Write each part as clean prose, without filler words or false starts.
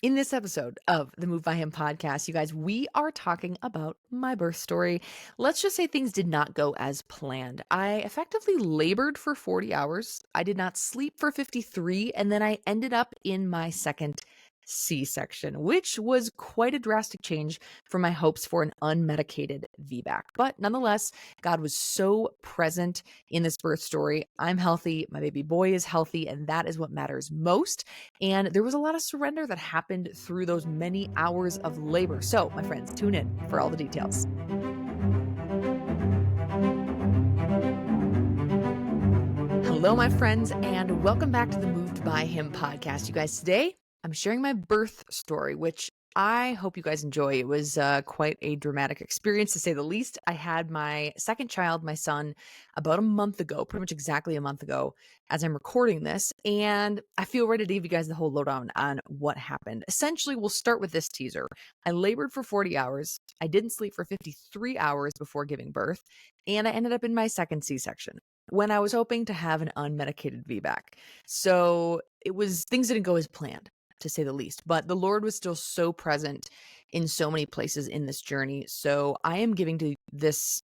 In this episode of the Move by Him podcast, you guys, we are talking about my birth story. Let's just say things did not go as planned. I effectively labored for 40 hours. I did not sleep for 53, and then I ended up in my second C-section, which was quite a drastic change from my hopes for an unmedicated VBAC. But nonetheless, God was so present in this birth story. I'm healthy, my baby boy is healthy, and that is what matters most. And there was a lot of surrender that happened through those many hours of labor. So, my friends, tune in for all the details. Hello, my friends, and welcome back to the Moved by Him podcast. You guys, today I'm sharing my birth story, which I hope you guys enjoy. It was quite a dramatic experience, to say the least. I had my second child, my son, about a month ago, pretty much exactly a month ago, as I'm recording this. And I feel ready to give you guys the whole lowdown on what happened. Essentially, we'll start with this teaser. I labored for 40 hours. I didn't sleep for 53 hours before giving birth. And I ended up in my second C-section when I was hoping to have an unmedicated VBAC. So things didn't go as planned, to say the least, but the Lord was still so present in so many places in this journey. So I am giving to this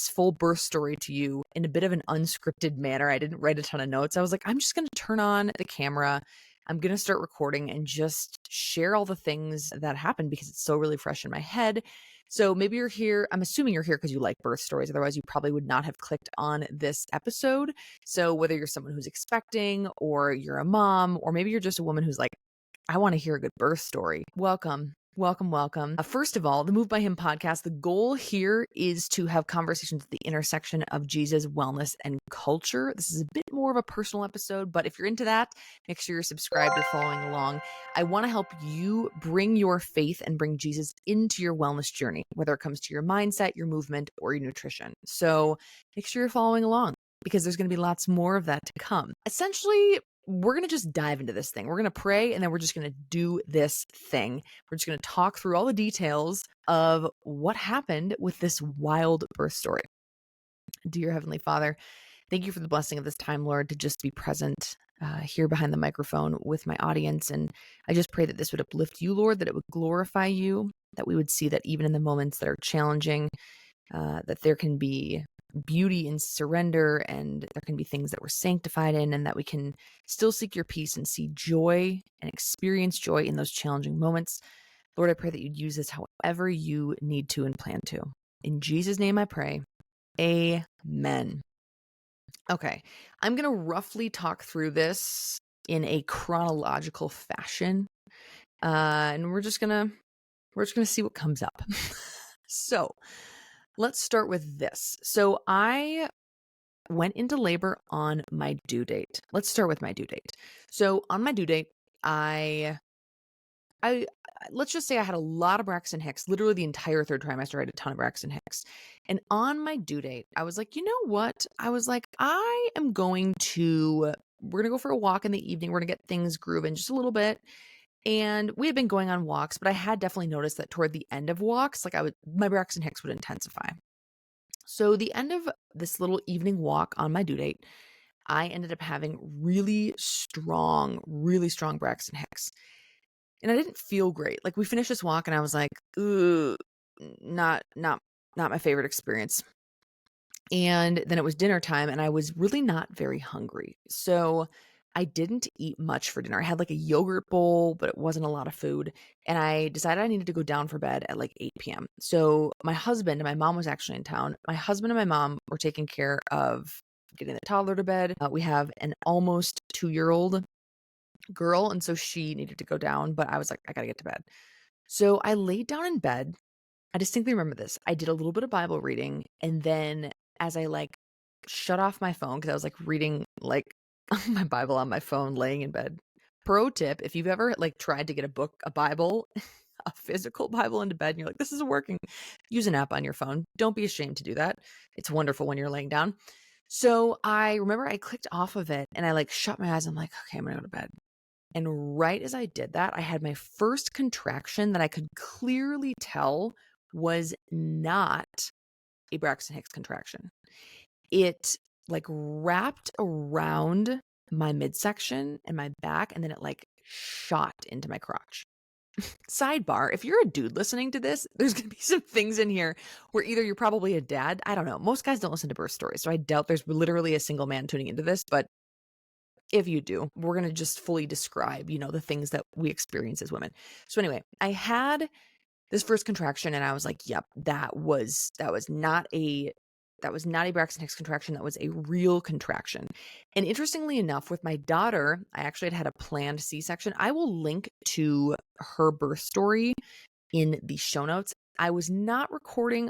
full birth story to you in a bit of an unscripted manner. I didn't write a ton of notes. I was like, I'm just going to turn on the camera. I'm going to start recording and just share all the things that happened because it's so really fresh in my head. So maybe you're here. I'm assuming you're here because you like birth stories. Otherwise, you probably would not have clicked on this episode. So whether you're someone who's expecting, or you're a mom, or maybe you're just a woman who's like, I want to hear a good birth story, welcome. Welcome, welcome. First of all, the Move by Him podcast, the goal here is to have conversations at the intersection of Jesus, wellness, and culture. This is a bit more of a personal episode, but if you're into that, make sure you're subscribed or following along. I want to help you bring your faith and bring Jesus into your wellness journey, whether it comes to your mindset, your movement, or your nutrition. So make sure you're following along because there's going to be lots more of that to come. Essentially, we're going to just dive into this thing. We're going to pray, and then we're just going to do this thing. We're just going to talk through all the details of what happened with this wild birth story. Dear Heavenly Father, thank you for the blessing of this time, Lord, to just be present here behind the microphone with my audience. And I just pray that this would uplift you, Lord, that it would glorify you, that we would see that even in the moments that are challenging, that there can be beauty in surrender, and there can be things that we're sanctified in, and that we can still seek your peace and see joy and experience joy in those challenging moments. Lord, I pray that you'd use this however you need to and plan to. In Jesus' name I pray. Amen. Okay, I'm going to roughly talk through this in a chronological fashion, and we're just gonna see what comes up. So let's start with this. So I went into labor on my due date. Let's start with my due date. So on my due date, I let's just say I had a lot of Braxton Hicks. Literally the entire third trimester, I had a ton of Braxton Hicks. And on my due date, I was like, you know what? I was like, we're going to go for a walk in the evening. We're going to get things grooving just a little bit. And we had been going on walks, but I had definitely noticed that toward the end of walks, my Braxton Hicks would intensify. So the end of this little evening walk on my due date, I ended up having really strong Braxton Hicks. And I didn't feel great. Like, we finished this walk and I was like, ooh, not my favorite experience. And then it was dinner time and I was really not very hungry. So I didn't eat much for dinner. I had like a yogurt bowl, but it wasn't a lot of food. And I decided I needed to go down for bed at like 8 p.m. So my husband and my mom was actually in town. My husband and my mom were taking care of getting the toddler to bed. We have an almost 2-year-old girl, and so she needed to go down, but I was like, I gotta get to bed. So I laid down in bed. I distinctly remember this. I did a little bit of Bible reading, and then as I shut off my phone, because I was reading my Bible on my phone laying in bed. Pro tip, if you've ever tried to get a Bible, a physical Bible into bed, and you're like, this isn't working, use an app on your phone. Don't be ashamed to do that. It's wonderful when you're laying down. So I remember I clicked off of it and I shut my eyes. I'm like, okay, I'm gonna go to bed. And right as I did that, I had my first contraction that I could clearly tell was not a Braxton Hicks contraction. It wrapped around my midsection and my back, and then it shot into my crotch. Sidebar, if you're a dude listening to this, there's going to be some things in here where either you're probably a dad. I don't know. Most guys don't listen to birth stories, so I doubt there's literally a single man tuning into this. But if you do, we're going to just fully describe, the things that we experience as women. So anyway, I had this first contraction and I was like, yep, that was not a Braxton Hicks contraction. That was a real contraction. And interestingly enough, with my daughter, I actually had a planned C-section. I will link to her birth story in the show notes. I was not recording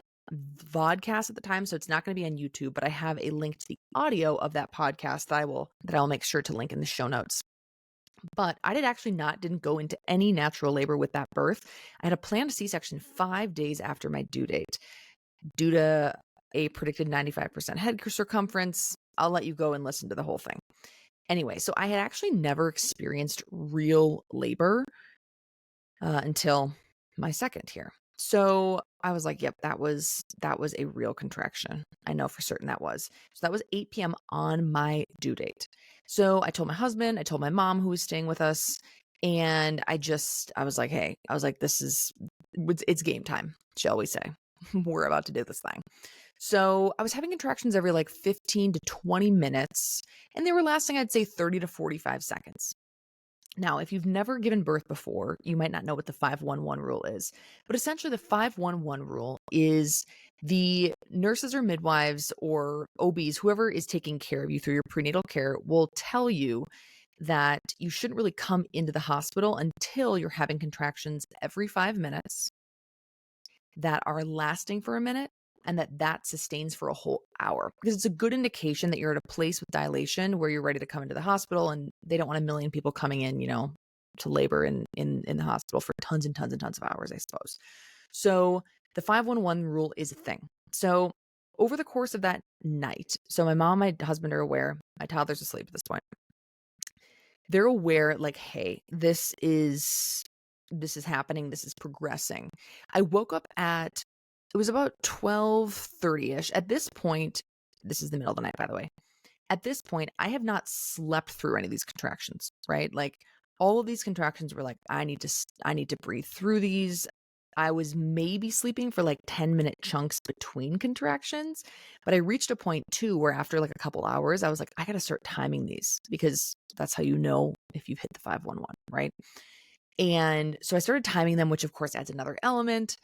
vodcast at the time, so it's not going to be on YouTube, but I have a link to the audio of that podcast that I'll make sure to link in the show notes. But I didn't go into any natural labor with that birth. I had a planned C-section 5 days after my due date due to a predicted 95% head circumference. I'll let you go and listen to the whole thing. Anyway, so I had actually never experienced real labor until my second here. So I was like, yep, that was a real contraction. I know for certain that was. So that was 8 p.m. on my due date. So I told my husband, I told my mom who was staying with us, and I was like, hey, it's game time, shall we say. We're about to do this thing. So I was having contractions every like 15 to 20 minutes, and they were lasting, I'd say 30 to 45 seconds. Now, if you've never given birth before, you might not know what the 511 rule is. But essentially, the 511 rule is the nurses or midwives or OBs, whoever is taking care of you through your prenatal care, will tell you that you shouldn't really come into the hospital until you're having contractions every 5 minutes that are lasting for a minute and that sustains for a whole hour, because it's a good indication that you're at a place with dilation where you're ready to come into the hospital, and they don't want a million people coming in, to labor in the hospital for tons and tons and tons of hours, I suppose. So the 511 rule is a thing. So over the course of that night, so my mom, my husband are aware, my toddler's asleep at this point. They're aware, like, hey, this is happening, this is progressing. I woke up it was about 12:30ish. At this point, this is the middle of the night, by the way. At this point, I have not slept through any of these contractions, right? Like, all of these contractions were like, I need to breathe through these. I was maybe sleeping for like 10-minute chunks between contractions, but I reached a point too where after like a couple hours, I was like, I got to start timing these, because that's how you know if you've hit the 511, right? And so I started timing them, which of course adds another element.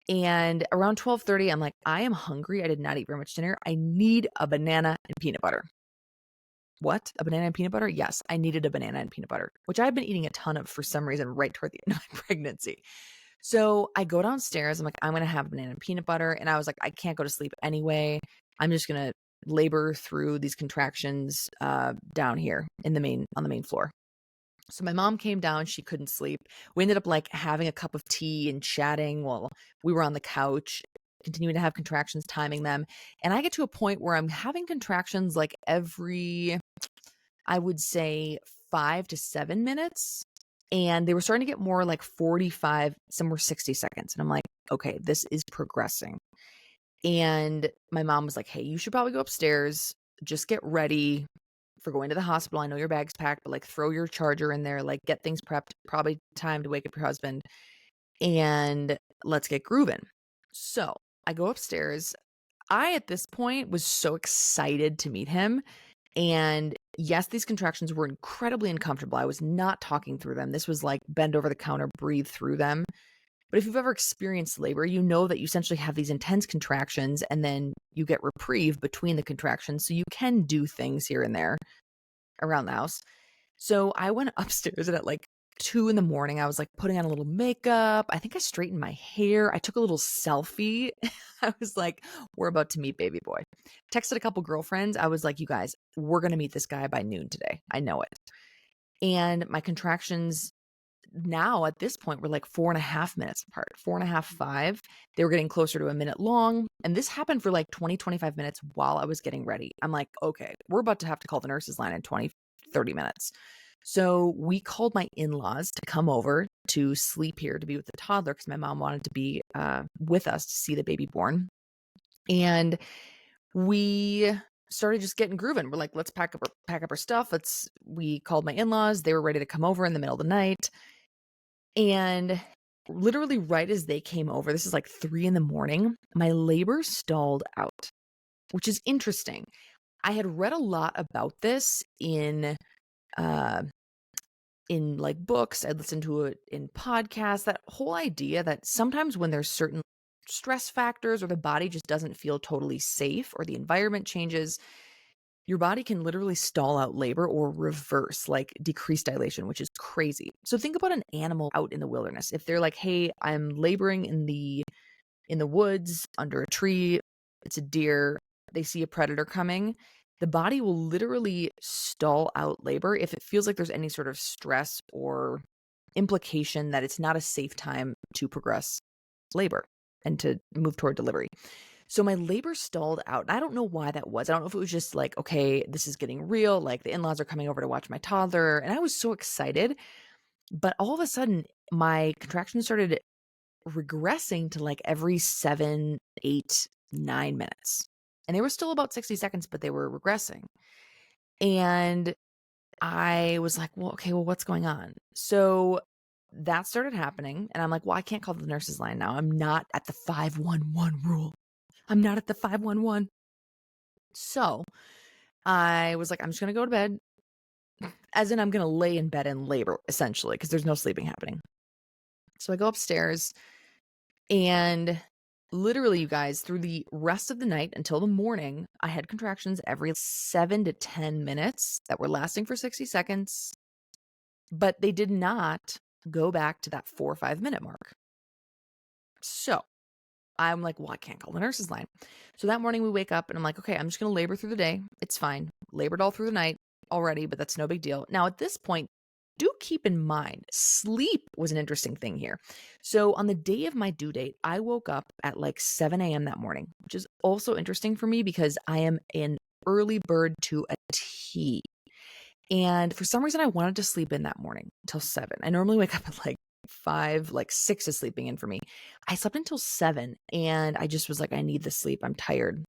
And around 12:30, I'm like, I am hungry. I did not eat very much dinner. I need a banana and peanut butter. What? A banana and peanut butter? Yes, I needed a banana and peanut butter, which I've been eating a ton of for some reason right toward the end of my pregnancy. So I go downstairs. I'm like, I'm going to have a banana and peanut butter. And I was like, I can't go to sleep anyway. I'm just going to labor through these contractions down here on the main floor. So my mom came down, she couldn't sleep. We ended up like having a cup of tea and chatting while we were on the couch, continuing to have contractions, timing them. And I get to a point where I'm having contractions like every, I would say 5 to 7 minutes. And they were starting to get more like 45, some were 60 seconds. And I'm like, okay, this is progressing. And my mom was like, hey, you should probably go upstairs, just get ready for going to the hospital. I know your bag's packed, but like throw your charger in there, like get things prepped, probably time to wake up your husband, and let's get grooving. So I go upstairs. I, at this point, was so excited to meet him. And yes, these contractions were incredibly uncomfortable. I was not talking through them. This was like bend over the counter, breathe through them. But if you've ever experienced labor, you know that you essentially have these intense contractions and then you get reprieve between the contractions. So you can do things here and there around the house. So I went upstairs, and at like 2 a.m, I was like putting on a little makeup. I think I straightened my hair. I took a little selfie. I was like, we're about to meet baby boy. Texted a couple girlfriends. I was like, you guys, we're going to meet this guy by noon today. I know it. And my contractions now at this point were like 4.5 minutes apart, 4.5, 5. They were getting closer to a minute long. And this happened for like 20, 25 minutes while I was getting ready. I'm like, okay, we're about to have to call the nurse's line in 20, 30 minutes. So we called my in-laws to come over to sleep here to be with the toddler, because my mom wanted to be with us to see the baby born. And we started just getting grooving. We're like, let's pack up our stuff. We called my in-laws. They were ready to come over in the middle of the night. And literally right as they came over, this is like 3 a.m, my labor stalled out, which is interesting. I had read a lot about this uh in like books. I listened to it in podcasts, that whole idea that sometimes when there's certain stress factors or the body just doesn't feel totally safe or the environment changes, your body can literally stall out labor or reverse, like decrease dilation, which is crazy. So think about an animal out in the wilderness. If they're like, "Hey, I'm laboring in the woods under a tree, it's a deer, they see a predator coming," the body will literally stall out labor if it feels like there's any sort of stress or implication that it's not a safe time to progress labor and to move toward delivery. So my labor stalled out. I don't know why that was. I don't know if it was just like, okay, this is getting real. Like the in-laws are coming over to watch my toddler. And I was so excited. But all of a sudden, my contractions started regressing to like every 7, 8, 9 minutes. And they were still about 60 seconds, but they were regressing. And I was like, well, okay, well, what's going on? So that started happening. And I'm like, well, I can't call the nurse's line now. I'm not at the 511 rule. I'm not at the 511. So I was like, I'm just going to go to bed, as in I'm going to lay in bed and labor, essentially, because there's no sleeping happening. So I go upstairs and literally, you guys, through the rest of the night until the morning, I had contractions every 7 to 10 minutes that were lasting for 60 seconds, but they did not go back to that 4 or 5 minute mark. So I'm like, well, I can't call the nurse's line. So that morning we wake up and I'm like, okay, I'm just going to labor through the day. It's fine. Labored all through the night already, but that's no big deal. Now, at this point, do keep in mind, sleep was an interesting thing here. So on the day of my due date, I woke up at like 7 a.m. that morning, which is also interesting for me because I am an early bird to a T. And for some reason, I wanted to sleep in that morning until 7. I normally wake up at like 5, like 6 is sleeping in for me. I slept until 7 and I just was like, I need the sleep. I'm tired.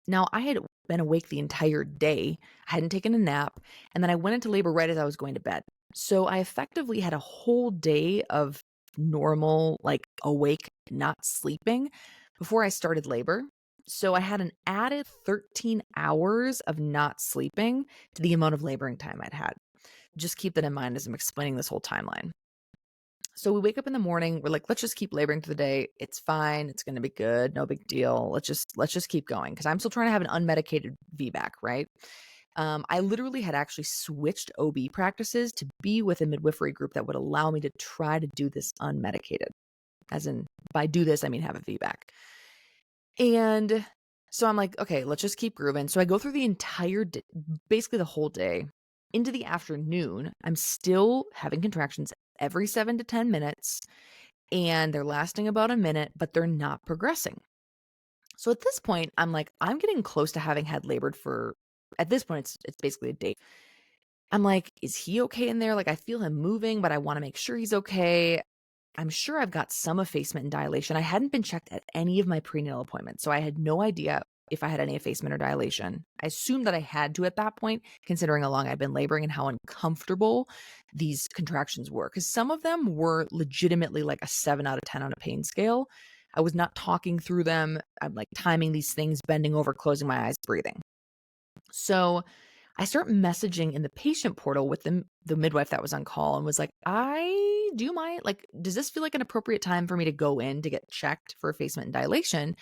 Now, I had been awake the entire day. I hadn't taken a nap. And then I went into labor right as I was going to bed. So I effectively had a whole day of normal, like awake, not sleeping before I started labor. So I had an added 13 hours of not sleeping to the amount of laboring time I'd had. Just keep that in mind as I'm explaining this whole timeline. So we wake up in the morning, we're like, let's just keep laboring through the day. It's fine. It's going to be good. No big deal. Let's just keep going. Cause I'm still trying to have an unmedicated VBAC, right? I literally had actually switched OB practices to be with a midwifery group that would allow me to try to do this unmedicated. As in, by do this, I mean have a VBAC. And so I'm like, okay, let's just keep grooving. So I go through the entire day, basically the whole day. Into the afternoon, I'm still having contractions every 7 to 10 minutes, and they're lasting about a minute, but they're not progressing. So at this point, I'm like, I'm getting close to having had labored for, at this point, it's basically a date. I'm like, is he okay in there? Like, I feel him moving, but I want to make sure he's okay. I'm sure I've got some effacement and dilation. I hadn't been checked at any of my prenatal appointments, so I had no idea if I had any effacement or dilation. I assumed that I had to at that point, considering how long I'd been laboring and how uncomfortable these contractions were. Because some of them were legitimately like a 7 out of 10 on a pain scale. I was not talking through them. I'm like timing these things, bending over, closing my eyes, breathing. So I start messaging in the patient portal with the midwife that was on call and was like, do you mind? Like, does this feel like an appropriate time for me to go in to get checked for effacement and dilation?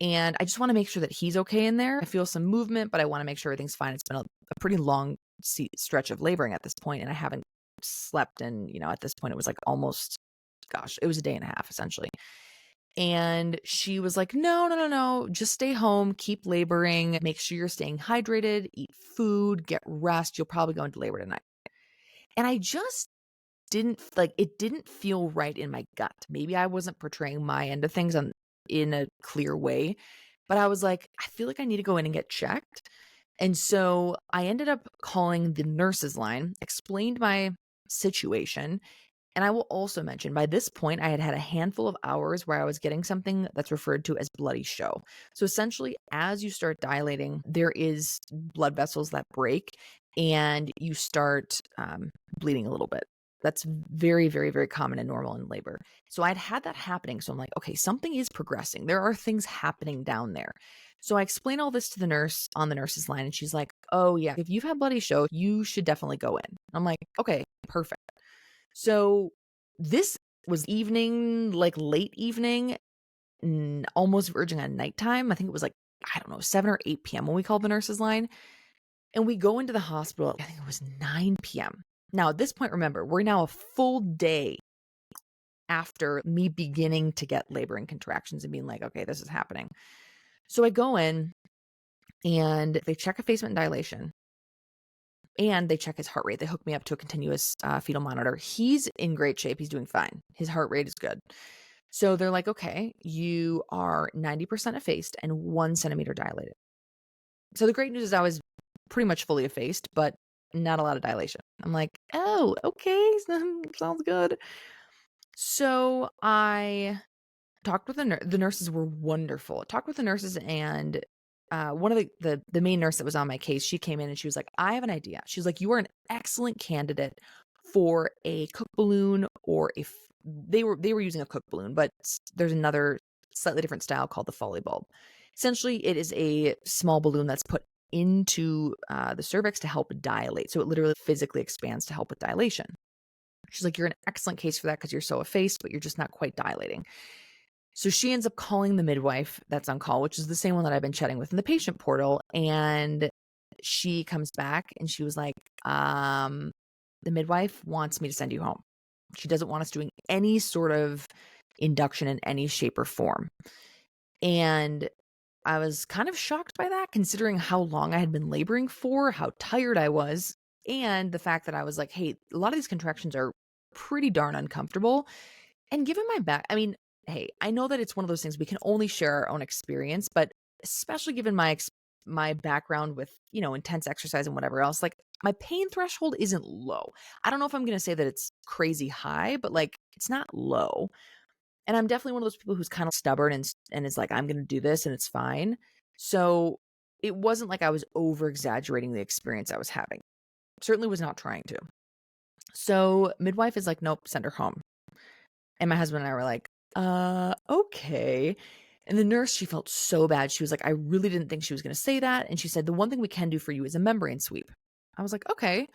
And I just want to make sure that he's okay in there. I feel some movement, but I want to make sure everything's fine. It's been a pretty long stretch of laboring at this point, and I haven't slept. And, at this point, it was like almost, gosh, it was a day and a half essentially. And she was like, no, no, no, no, just stay home, keep laboring, make sure you're staying hydrated, eat food, get rest. You'll probably go into labor tonight. And I just it didn't feel right in my gut. Maybe I wasn't portraying my end of things in a clear way, but I was like, I feel like I need to go in and get checked. And so I ended up calling the nurse's line, explained my situation, And I will also mention by this point, I had had a handful of hours where I was getting something that's referred to as bloody show. So essentially, as you start dilating, there is blood vessels that break and you start bleeding a little bit. That's very, very, very common and normal in labor. So I'd had that happening. So I'm like, okay, something is progressing. There are things happening down there. So I explain all this to the nurse on the nurse's line, and she's like, oh, yeah, if you've had bloody show, you should definitely go in. I'm like, okay, perfect. So this was evening, like late evening, almost verging on nighttime. I think it was like, I don't know, 7 or 8 p.m. when we called the nurse's line. And we go into the hospital, I think it was 9 p.m. Now, at this point, remember, we're now a full day after me beginning to get labor and contractions and being like, okay, this is happening. So I go in and they check effacement and dilation. And they check his heart rate. They hook me up to a continuous fetal monitor. He's in great shape. He's doing fine. His heart rate is good. So they're like, okay, you are 90% effaced and 1 centimeter dilated. So the great news is I was pretty much fully effaced, but not a lot of dilation. I'm like, oh, okay, sounds good. So I talked with the nurses were wonderful. I talked with the nurses, and one of the main nurse that was on my case, she came in and she was like, I have an idea. She's like, you are an excellent candidate for a cook balloon or they were using a cook balloon, but there's another slightly different style called the Foley bulb. Essentially, it is a small balloon that's put into the cervix to help dilate. So it literally physically expands to help with dilation. She's like, you're an excellent case for that because you're so effaced, but you're just not quite dilating. So she ends up calling the midwife that's on call, which is the same one that I've been chatting with in the patient portal. And she comes back and she was like, the midwife wants me to send you home. She doesn't want us doing any sort of induction in any shape or form. And I was kind of shocked by that, considering how long I had been laboring for, how tired I was, and the fact that I was like, hey, a lot of these contractions are pretty darn uncomfortable. And given my back, I mean, hey, I know that it's one of those things we can only share our own experience, but especially given my background with, intense exercise and whatever else, like my pain threshold isn't low. I don't know if I'm going to say that it's crazy high, but like it's not low. And I'm definitely one of those people who's kind of stubborn and is like, I'm going to do this and it's fine. So it wasn't like I was over exaggerating the experience I was having. Certainly was not trying to. So midwife is like, nope, send her home. And my husband and I were like, okay. And the nurse, she felt so bad. She was like, I really didn't think she was going to say that. And she said, the one thing we can do for you is a membrane sweep. I was like, okay.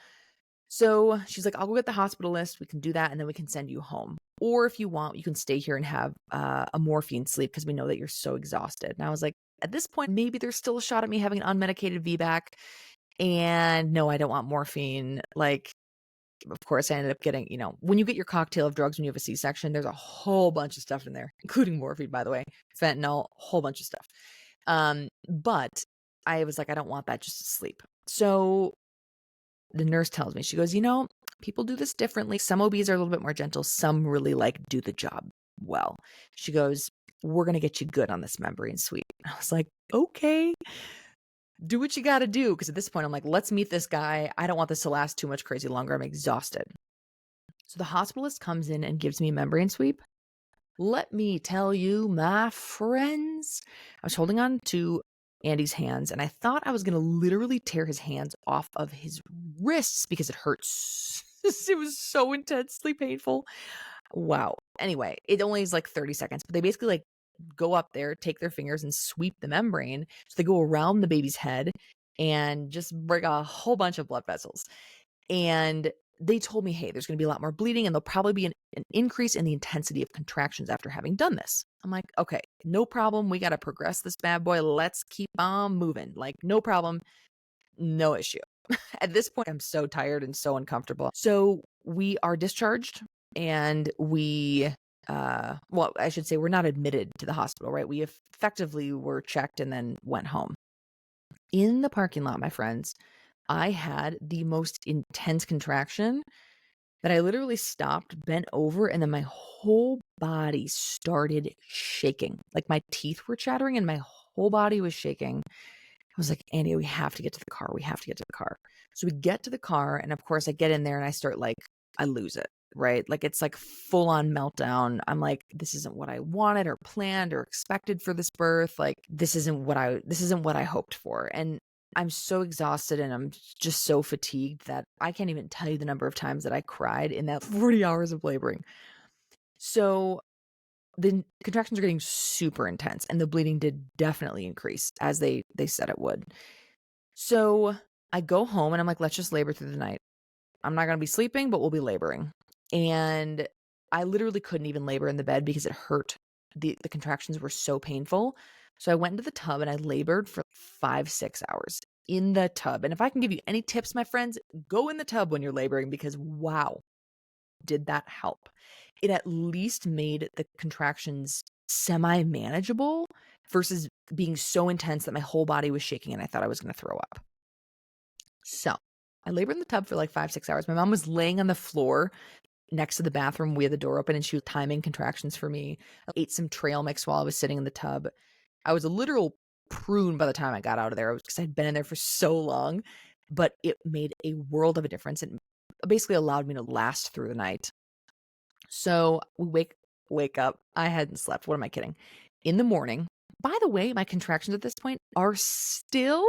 So she's like, I'll go get the hospital list. We can do that. And then we can send you home. Or if you want, you can stay here and have a morphine sleep because we know that you're so exhausted. And I was like, at this point, maybe there's still a shot at me having an unmedicated VBAC. And no, I don't want morphine. Like, of course, I ended up getting, when you get your cocktail of drugs when you have a C-section, there's a whole bunch of stuff in there, including morphine, by the way, fentanyl, a whole bunch of stuff. But I was like, I don't want that, just to sleep. So the nurse tells me, she goes, people do this differently. Some OBs are a little bit more gentle. Some really do the job well. She goes, we're going to get you good on this membrane sweep. I was like, okay. Do what you got to do. Because at this point, I'm like, let's meet this guy. I don't want this to last too much crazy longer. I'm exhausted. So the hospitalist comes in and gives me a membrane sweep. Let me tell you, my friends, I was holding on to Andy's hands and I thought I was going to literally tear his hands off of his wrists because it hurts. It was so intensely painful. Wow. Anyway, it only is like 30 seconds, but they basically go up there, take their fingers and sweep the membrane. So they go around the baby's head and just break a whole bunch of blood vessels. And they told me, hey, there's going to be a lot more bleeding and there'll probably be an increase in the intensity of contractions after having done this. I'm like, okay, no problem. We got to progress this bad boy. Let's keep on moving. Like, no problem. No issue. At this point, I'm so tired and so uncomfortable. So we are discharged and I should say we're not admitted to the hospital, right? We effectively were checked and then went home. In the parking lot, my friends, I had the most intense contraction that I literally stopped, bent over, and then my whole body started shaking. Like my teeth were chattering and my whole body was shaking. I was like, Andy, we have to get to the car. We have to get to the car. So we get to the car. And of course I get in there and I start I lose it. right? Like it's like full on meltdown. I'm like, this isn't what I wanted or planned or expected for this birth. Like this isn't what I hoped for. And I'm so exhausted and I'm just so fatigued that I can't even tell you the number of times that I cried in that 40 hours of laboring. So the contractions are getting super intense and the bleeding did definitely increase as they said it would. So I go home and I'm like, let's just labor through the night. I'm not going to be sleeping, but we'll be laboring. And I literally couldn't even labor in the bed because it hurt. The contractions were so painful. So I went into the tub and I labored for 5-6 hours in the tub. And if I can give you any tips, my friends, go in the tub when you're laboring because wow, did that help. It at least made the contractions semi-manageable versus being so intense that my whole body was shaking and I thought I was going to throw up. So I labored in the tub for like 5-6 hours. My mom was laying on the floor next to the bathroom. We had the door open and she was timing contractions for me. I ate some trail mix while I was sitting in the tub. I was a literal prune by the time I got out of there because I'd been in there for so long, but it made a world of a difference. It basically allowed me to last through the night. So we wake up. I hadn't slept. What am I kidding? In the morning. By the way, my contractions at this point are still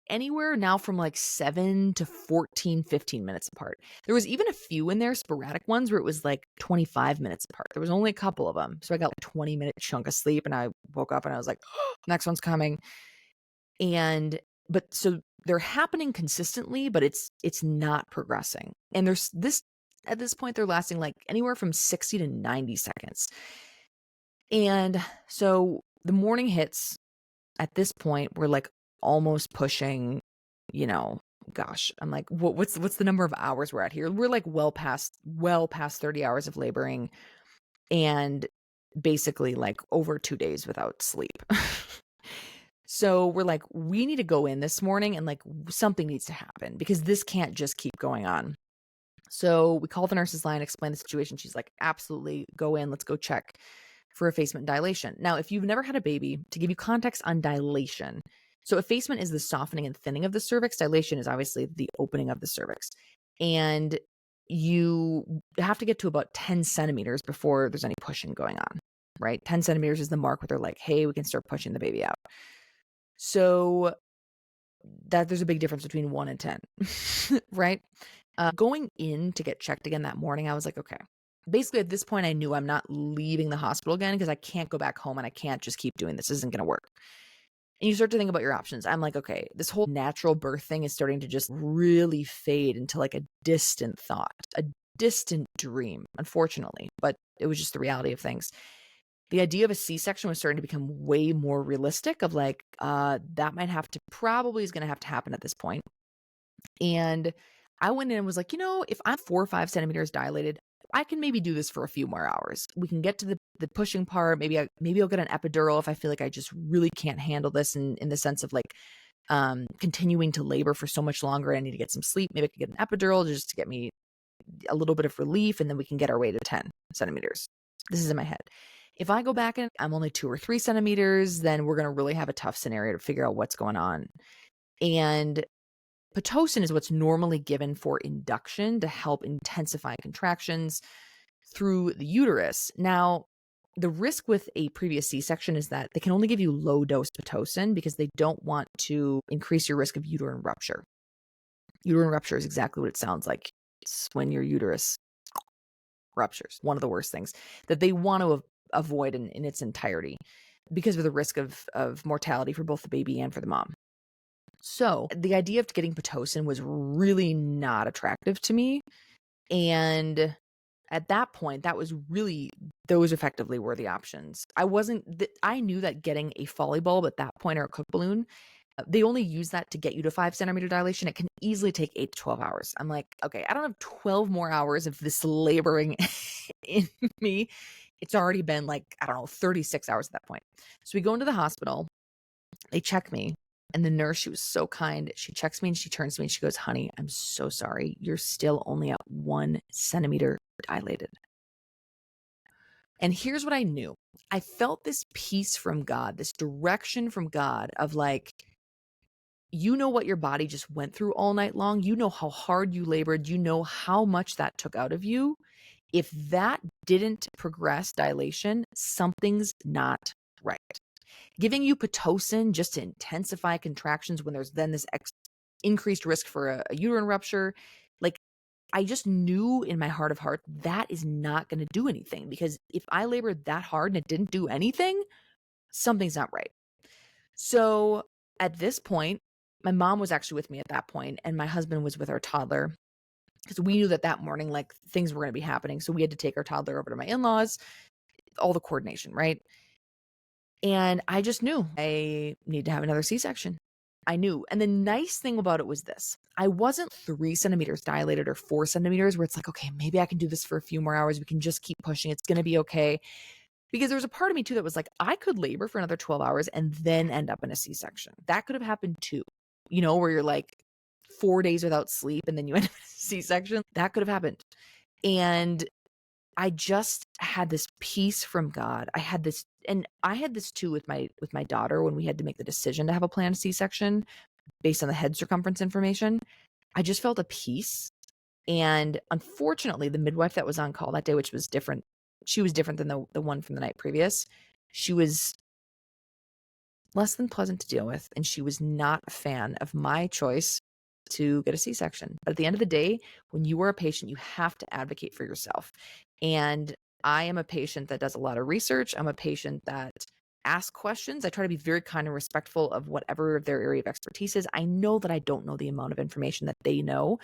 anywhere now from like 7 to 14, 15 minutes apart. There was even a few in there, sporadic ones, where it was like 25 minutes apart. There was only a couple of them. So I got a 20-minute chunk of sleep and I woke up and I was like, oh, next one's coming. But so they're happening consistently, but it's not progressing. And at this point, they're lasting like anywhere from 60 to 90 seconds. And so the morning hits. At this point, we're like almost pushing, gosh, I'm like, what's the number of hours we're at here? We're like well past 30 hours of laboring and basically like over 2 days without sleep. So we're like, we need to go in this morning and like something needs to happen because this can't just keep going on. So we call the nurse's line, explain the situation. She's like, absolutely, go in, let's go check for effacement and dilation. Now, if you've never had a baby, to give you context on dilation, so effacement is the softening and thinning of the cervix. Dilation is obviously the opening of the cervix. And you have to get to about 10 centimeters before there's any pushing going on, right? 10 centimeters is the mark where they're like, hey, we can start pushing the baby out. So that there's a big difference between 1 and 10, right? Going in to get checked again that morning, I was like, okay. Basically, at this point, I knew I'm not leaving the hospital again because I can't go back home and I can't just keep doing this. This isn't going to work. And you start to think about your options. I'm like, okay, this whole natural birth thing is starting to just really fade into like a distant thought, a distant dream, unfortunately. But it was just the reality of things. The idea of a C-section was starting to become way more realistic of like, that probably is going to have to happen at this point. And I went in and was like, if I'm 4 or 5 centimeters dilated, I can maybe do this for a few more hours. We can get to the pushing part. Maybe I'll get an epidural if I feel like I just really can't handle this in the sense of like continuing to labor for so much longer. I need to get some sleep. Maybe I could get an epidural just to get me a little bit of relief, and then we can get our way to 10 centimeters. This is in my head. If I go back and I'm only 2 or 3 centimeters, then we're going to really have a tough scenario to figure out what's going on. And Pitocin is what's normally given for induction to help intensify contractions through the uterus. Now, the risk with a previous C-section is that they can only give you low dose Pitocin because they don't want to increase your risk of uterine rupture. Uterine rupture is exactly what it sounds like. It's when your uterus ruptures. One of the worst things that they want to avoid in its entirety because of the risk of mortality for both the baby and for the mom. So the idea of getting Pitocin was really not attractive to me. And at that point, those effectively were the options. I knew that getting a Foley bulb at that point or a cook balloon, they only use that to get you to 5 centimeter dilation. It can easily take 8 to 12 hours. I'm like, okay, I don't have 12 more hours of this laboring in me. It's already been like, 36 hours at that point. So we go into the hospital, they check me. And the nurse, she was so kind. She checks me and she turns to me and she goes, honey, I'm so sorry. You're still only at 1 centimeter dilated. And here's what I knew. I felt this peace from God, this direction from God of like, you know what your body just went through all night long. You know how hard you labored. You know how much that took out of you. If that didn't progress dilation, something's not right. Giving you Pitocin just to intensify contractions when there's then this increased risk for a uterine rupture, like, I just knew in my heart of heart that is not going to do anything, because if I labored that hard and it didn't do anything, something's not right. So at this point, my mom was actually with me at that point, and my husband was with our toddler, because we knew that that morning, like, things were going to be happening. So we had to take our toddler over to my in-laws, all the coordination, right? And I just knew I need to have another C-section. I knew. And the nice thing about it was this: I wasn't 3 centimeters dilated or 4 centimeters where it's like, okay, maybe I can do this for a few more hours. We can just keep pushing. It's going to be okay. Because there was a part of me too that was like, I could labor for another 12 hours and then end up in a C-section. That could have happened too, where you're like 4 days without sleep and then you end up in a C-section. That could have happened. And I just had this peace from God. I had this too with my daughter when we had to make the decision to have a planned C-section based on the head circumference information. I just felt a peace. And unfortunately, the midwife that was on call that day, which was different, she was different than the one from the night previous. She was less than pleasant to deal with, and she was not a fan of my choice to get a C-section. But at the end of the day, when you are a patient, you have to advocate for yourself. And I am a patient that does a lot of research. I'm a patient that asks questions. I try to be very kind and respectful of whatever their area of expertise is. I know that I don't know the amount of information that they know,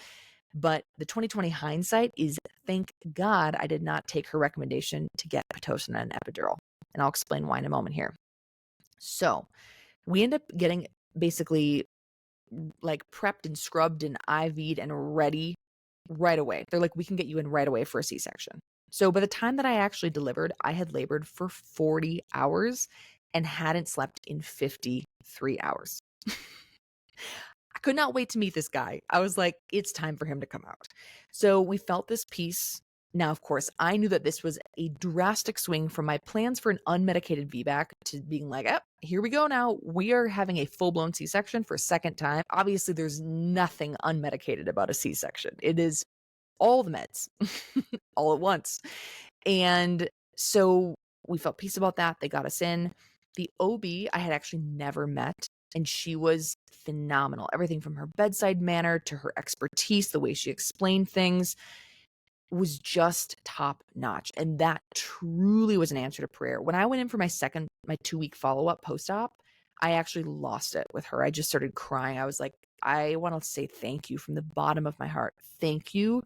but the 2020 hindsight is, thank God I did not take her recommendation to get Pitocin and epidural. And I'll explain why in a moment here. So we end up getting basically like prepped and scrubbed and IV'd and ready right away. They're like, we can get you in right away for a C-section. So by the time that I actually delivered, I had labored for 40 hours and hadn't slept in 53 hours. I could not wait to meet this guy. I was like, it's time for him to come out. So we felt this peace. Now, of course, I knew that this was a drastic swing from my plans for an unmedicated VBAC to being like, oh, here we go now. We are having a full-blown C-section for a second time. Obviously, there's nothing unmedicated about a C-section. It is all the meds all at once. And so we felt peace about that. They got us in. The OB I had actually never met, and she was phenomenal. Everything from her bedside manner to her expertise, the way she explained things was just top notch. And that truly was an answer to prayer. When I went in for my 2-week follow-up post-op, I actually lost it with her. I just started crying. I was like, I want to say thank you from the bottom of my heart. Thank you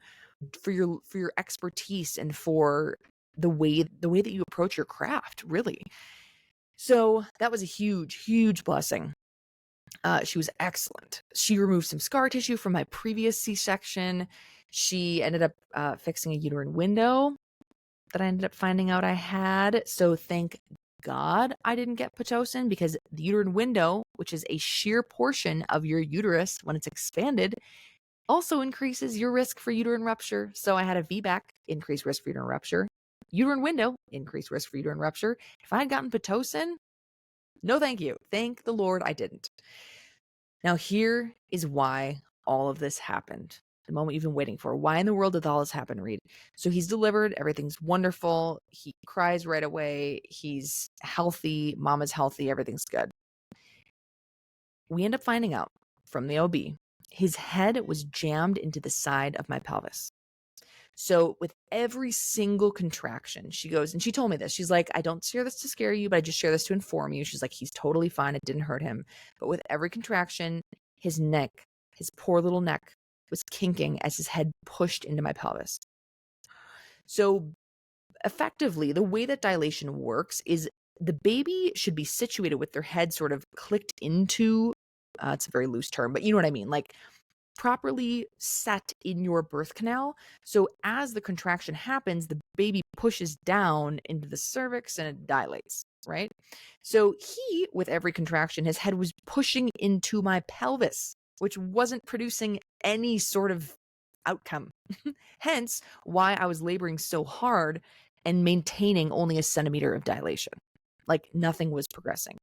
for your expertise and for the way that you approach your craft, really. So that was a huge, huge blessing. She was excellent. She removed some scar tissue from my previous C-section. She ended up fixing a uterine window that I ended up finding out I had. So thank God I didn't get Pitocin, because the uterine window, which is a sheer portion of your uterus when it's expanded, also increases your risk for uterine rupture. So I had a VBAC, increased risk for uterine rupture. Uterine window, increased risk for uterine rupture. If I had gotten Pitocin, no thank you. Thank the Lord I didn't. Now here is why all of this happened. The moment you've been waiting for. Why in the world did all this happen, Reed? So he's delivered. Everything's wonderful. He cries right away. He's healthy. Mama's healthy. Everything's good. We end up finding out from the OB, his head was jammed into the side of my pelvis. So with every single contraction, she goes, and she told me this. She's like, I don't share this to scare you, but I just share this to inform you. She's like, he's totally fine. It didn't hurt him. But with every contraction, his neck, his poor little neck, was kinking as his head pushed into my pelvis. So effectively, the way that dilation works is the baby should be situated with their head sort of clicked into, it's a very loose term, but you know what I mean, like properly set in your birth canal. So as the contraction happens, the baby pushes down into the cervix and it dilates, right? So he, with every contraction, his head was pushing into my pelvis, which wasn't producing any sort of outcome. Hence why I was laboring so hard and maintaining only a centimeter of dilation. Like nothing was progressing.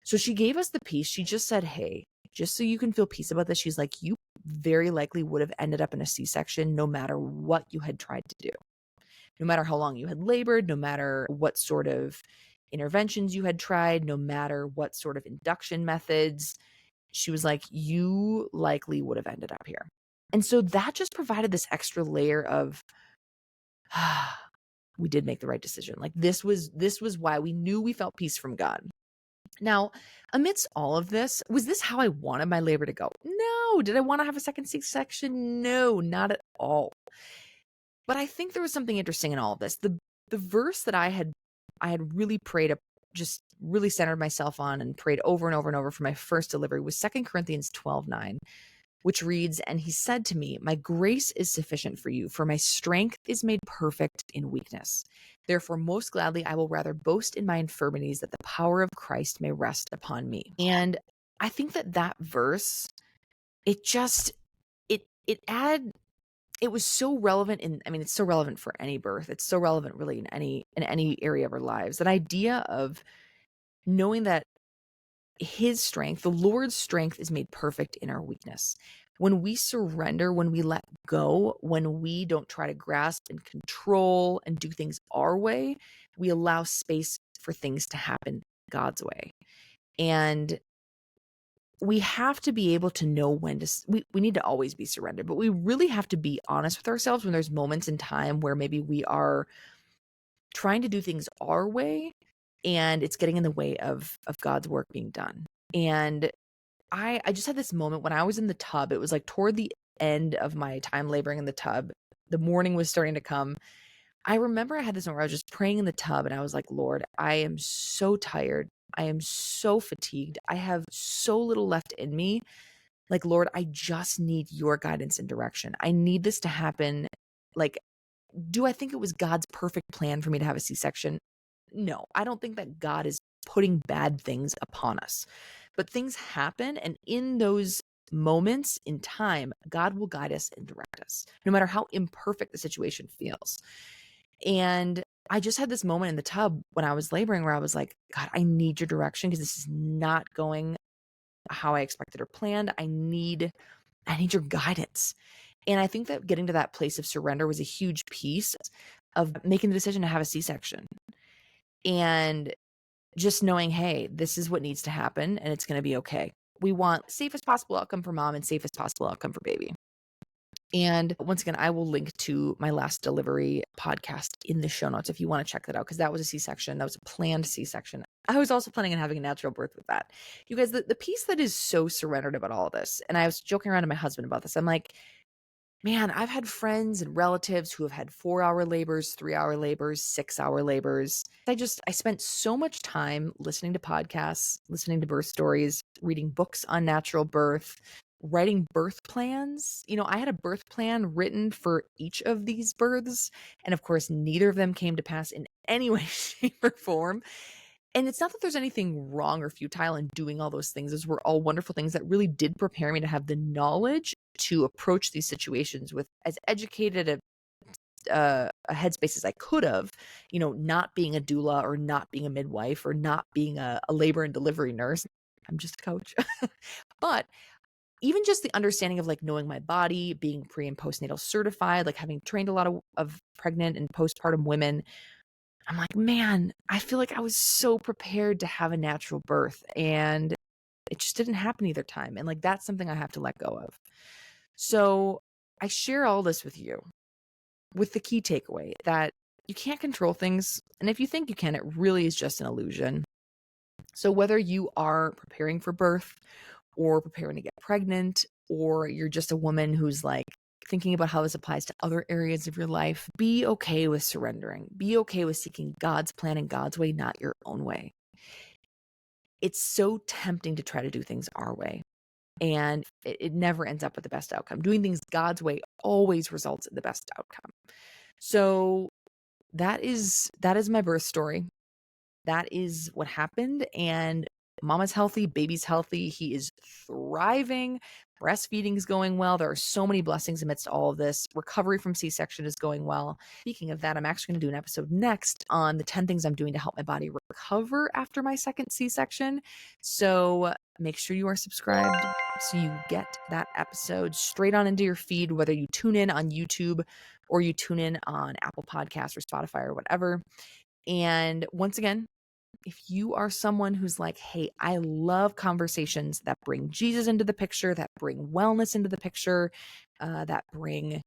So she gave us the peace. She just said, hey, just so you can feel peace about this, she's like, you very likely would have ended up in a C-section no matter what you had tried to do. no matter how long you had labored, no matter what sort of interventions you had tried, no matter what sort of induction methods, she was like, you likely would have ended up here. And so that just provided this extra layer of, we did make the right decision. Like this was why we knew we felt peace from God. Now, amidst all of this, was this how I wanted my labor to go? No. Did I want to have a second C-section? No, not at all. But I think there was something interesting in all of this. The verse that I had really prayed, just really centered myself on and prayed over and over and over for my first delivery was 2 Corinthians 12:9, which reads, "And he said to me, my grace is sufficient for you, for my strength is made perfect in weakness. Therefore, most gladly, I will rather boast in my infirmities, that the power of Christ may rest upon me." And I think that verse, it just, it was so relevant it's so relevant for any birth. It's so relevant really in any area of our lives. That idea of knowing that his strength, the Lord's strength, is made perfect in our weakness. When we surrender, when we let go, when we don't try to grasp and control and do things our way, we allow space for things to happen God's way. And we have to be able to know when to, we need to always be surrendered, but we really have to be honest with ourselves when there's moments in time where maybe we are trying to do things our way and it's getting in the way of God's work being done. And I just had this moment when I was in the tub. It was like toward the end of my time laboring in the tub. The morning was starting to come. I remember I had this moment where I was just praying in the tub and I was like, Lord, I am so tired. I am so fatigued. I have so little left in me. Like, Lord, I just need your guidance and direction. I need this to happen. Like, do I think it was God's perfect plan for me to have a C-section? No, I don't think that God is putting bad things upon us. But things happen, and in those moments in time, God will guide us and direct us, no matter how imperfect the situation feels. And I just had this moment in the tub when I was laboring where I was like, God, I need your direction because this is not going how I expected or planned. I need your guidance. And I think that getting to that place of surrender was a huge piece of making the decision to have a C-section. And just knowing, hey, this is what needs to happen and it's going to be okay. We want safest possible outcome for mom and safest possible outcome for baby. And once again, I will link to my last delivery podcast in the show notes if you want to check that out, because that was a C-section. That was a planned C-section. I was also planning on having a natural birth with that. You guys, the piece that is so surrendered about all of this, and I was joking around to my husband about this. I'm like, man, I've had friends and relatives who have had 4-hour labors, 3-hour labors, 6-hour labors. I spent so much time listening to podcasts, listening to birth stories, reading books on natural birth, writing birth plans. I had a birth plan written for each of these births. And of course, neither of them came to pass in any way, shape, or form. And it's not that there's anything wrong or futile in doing all those things. Those were all wonderful things that really did prepare me to have the knowledge to approach these situations with as educated a headspace as I could have, not being a doula or not being a midwife or not being a labor and delivery nurse. I'm just a coach. But even just the understanding of like knowing my body, being pre and postnatal certified, like having trained a lot of pregnant and postpartum women, I'm like, man, I feel like I was so prepared to have a natural birth and it just didn't happen either time. And like, that's something I have to let go of. So I share all this with you with the key takeaway that you can't control things. And if you think you can, it really is just an illusion. So whether you are preparing for birth or preparing to get pregnant, or you're just a woman who's like thinking about how this applies to other areas of your life, be okay with surrendering. Be okay with seeking God's plan and God's way, not your own way. It's so tempting to try to do things our way, and it never ends up with the best outcome. Doing things God's way always results in the best outcome. So that is my birth story. That is what happened. And mama's healthy, baby's healthy. He is thriving. breastfeeding is going well. There are so many blessings amidst all of this. Recovery from C-section is going well. Speaking of that, I'm actually going to do an episode next on the 10 things I'm doing to help my body recover after my second C-section. So make sure you are subscribed so you get that episode straight on into your feed, whether you tune in on YouTube or you tune in on Apple Podcasts or Spotify or whatever. And once again, if you are someone who's like, hey, I love conversations that bring Jesus into the picture, that bring wellness into the picture, that bring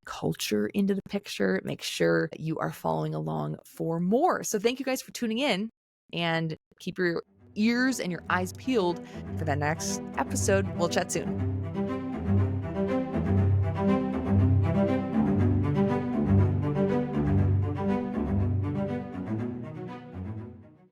culture into the picture, make sure that you are following along for more. So thank you guys for tuning in, and keep your ears and your eyes peeled for that next episode. We'll chat soon.